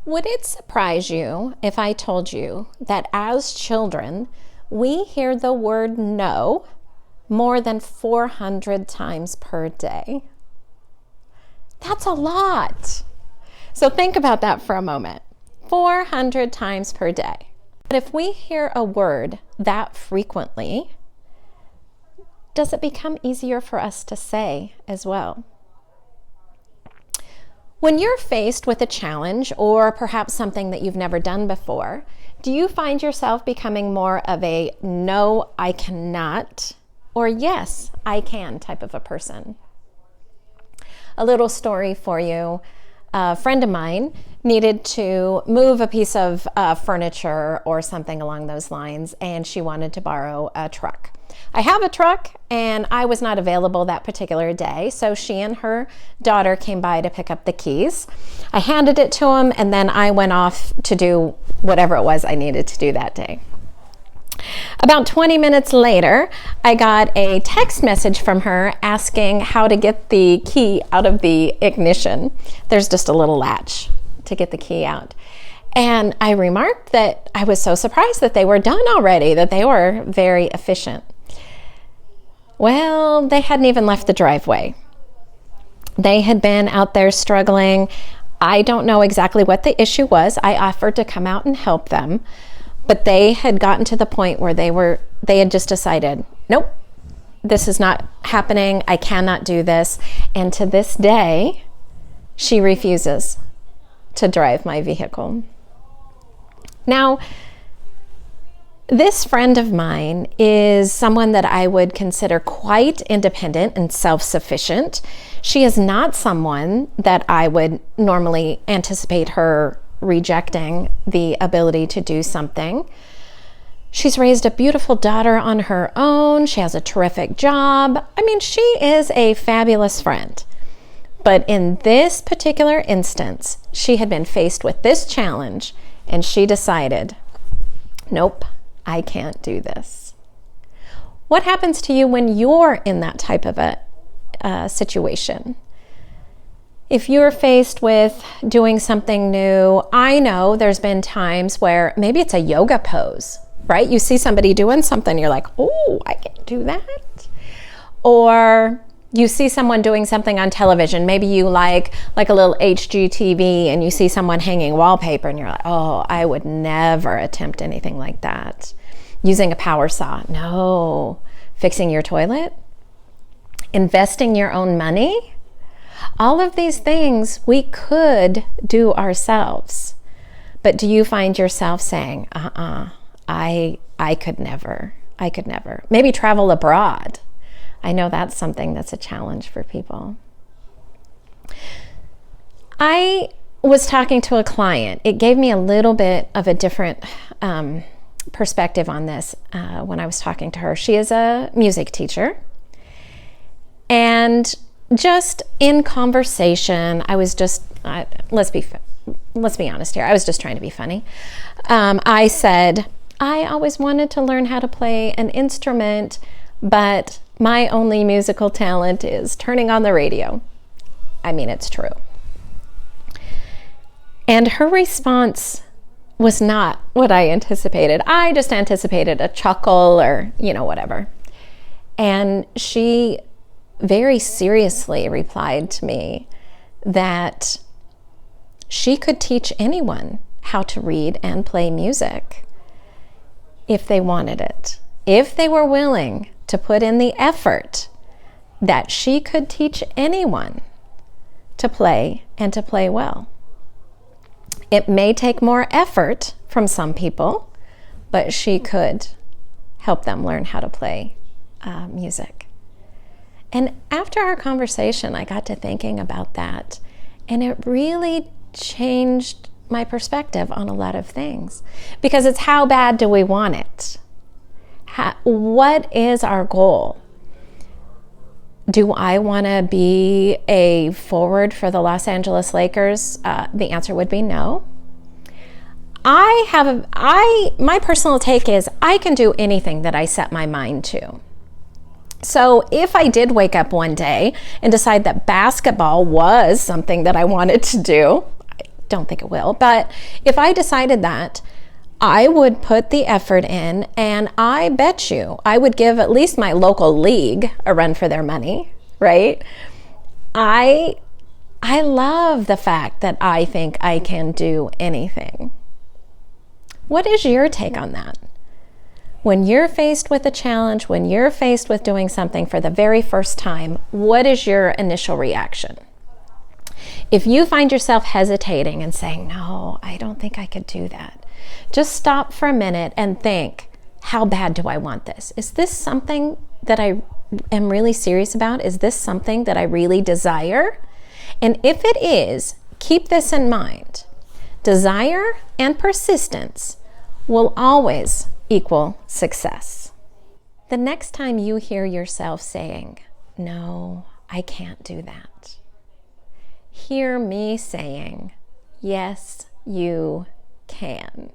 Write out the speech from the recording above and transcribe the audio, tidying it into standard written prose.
Would it surprise you if I told you that as children, we hear the word no more than 400 times per day? That's a lot. So think about that for a moment. 400 times per day. But if we hear a word that frequently, does it become easier for us to say as well? When you're faced with a challenge or perhaps something that you've never done before, do you find yourself becoming more of a no, I cannot, or yes, I can type of a person? A little story for you. A friend of mine needed to move a piece of furniture or something along those lines, and she wanted to borrow a truck. I have a truck, and I was not available that particular day, so she and her daughter came by to pick up the keys. I handed it to him, and then I went off to do whatever it was I needed to do that day. About 20 minutes later, I got a text message from her asking how to get the key out of the ignition. There's just a little latch to get the key out. And I remarked that I was so surprised that they were done already, that they were very efficient. Well, they hadn't even left the driveway. They had been out there struggling. I don't know exactly what the issue was. I offered to come out and help them, but they had gotten to the point where they had just decided, nope, this is not happening. I cannot do this. And to this day, she refuses to drive my vehicle. Now, this friend of mine is someone that I would consider quite independent and self-sufficient. She is not someone that I would normally anticipate her rejecting the ability to do something. She's raised a beautiful daughter on her own. She has a terrific job. I mean, she is a fabulous friend. But in this particular instance, she had been faced with this challenge, and she decided, nope, I can't do this. What happens to you when you're in that type of a situation? If you're faced with doing something new, I know there's been times where maybe it's a yoga pose, right? You see somebody doing something, you're like, oh, I can do that. Or you see someone doing something on television. Maybe you like a little HGTV, and you see someone hanging wallpaper, and you're like, oh, I would never attempt anything like that. Using a power saw, no. Fixing your toilet, investing your own money. All of these things we could do ourselves. But do you find yourself saying, I could never. Maybe travel abroad. I know that's something that's a challenge for people. I was talking to a client. It gave me a little bit of a different perspective on this when I was talking to her. She is a music teacher. And just in conversation, I was just, let's be honest here, I was just trying to be funny. I said, I always wanted to learn how to play an instrument, but my only musical talent is turning on the radio. I mean, it's true. And her response was not what I anticipated. I just anticipated a chuckle or, whatever. And she very seriously replied to me that she could teach anyone how to read and play music if they wanted it, if they were willing to put in the effort, that she could teach anyone to play and to play well. It may take more effort from some people, but she could help them learn how to play music. And after our conversation, I got to thinking about that, and it really changed my perspective on a lot of things. Because it's how bad do we want it? What is our goal? Do I want to be a forward for the Los Angeles Lakers? The answer would be no. My personal take is I can do anything that I set my mind to. So if I did wake up one day and decide that basketball was something that I wanted to do, don't think it will, but if I decided that, I would put the effort in, and I bet you I would give at least my local league a run for their money, right? I love the fact that I think I can do anything. What is your take on that? When you're faced with a challenge, when you're faced with doing something for the very first time, what is your initial reaction? If you find yourself hesitating and saying, no, I don't think I could do that, just stop for a minute and think, how bad do I want this? Is this something that I am really serious about? Is this something that I really desire? And if it is, keep this in mind. Desire and persistence will always equal success. The next time you hear yourself saying, no, I can't do that, hear me saying, yes, you can.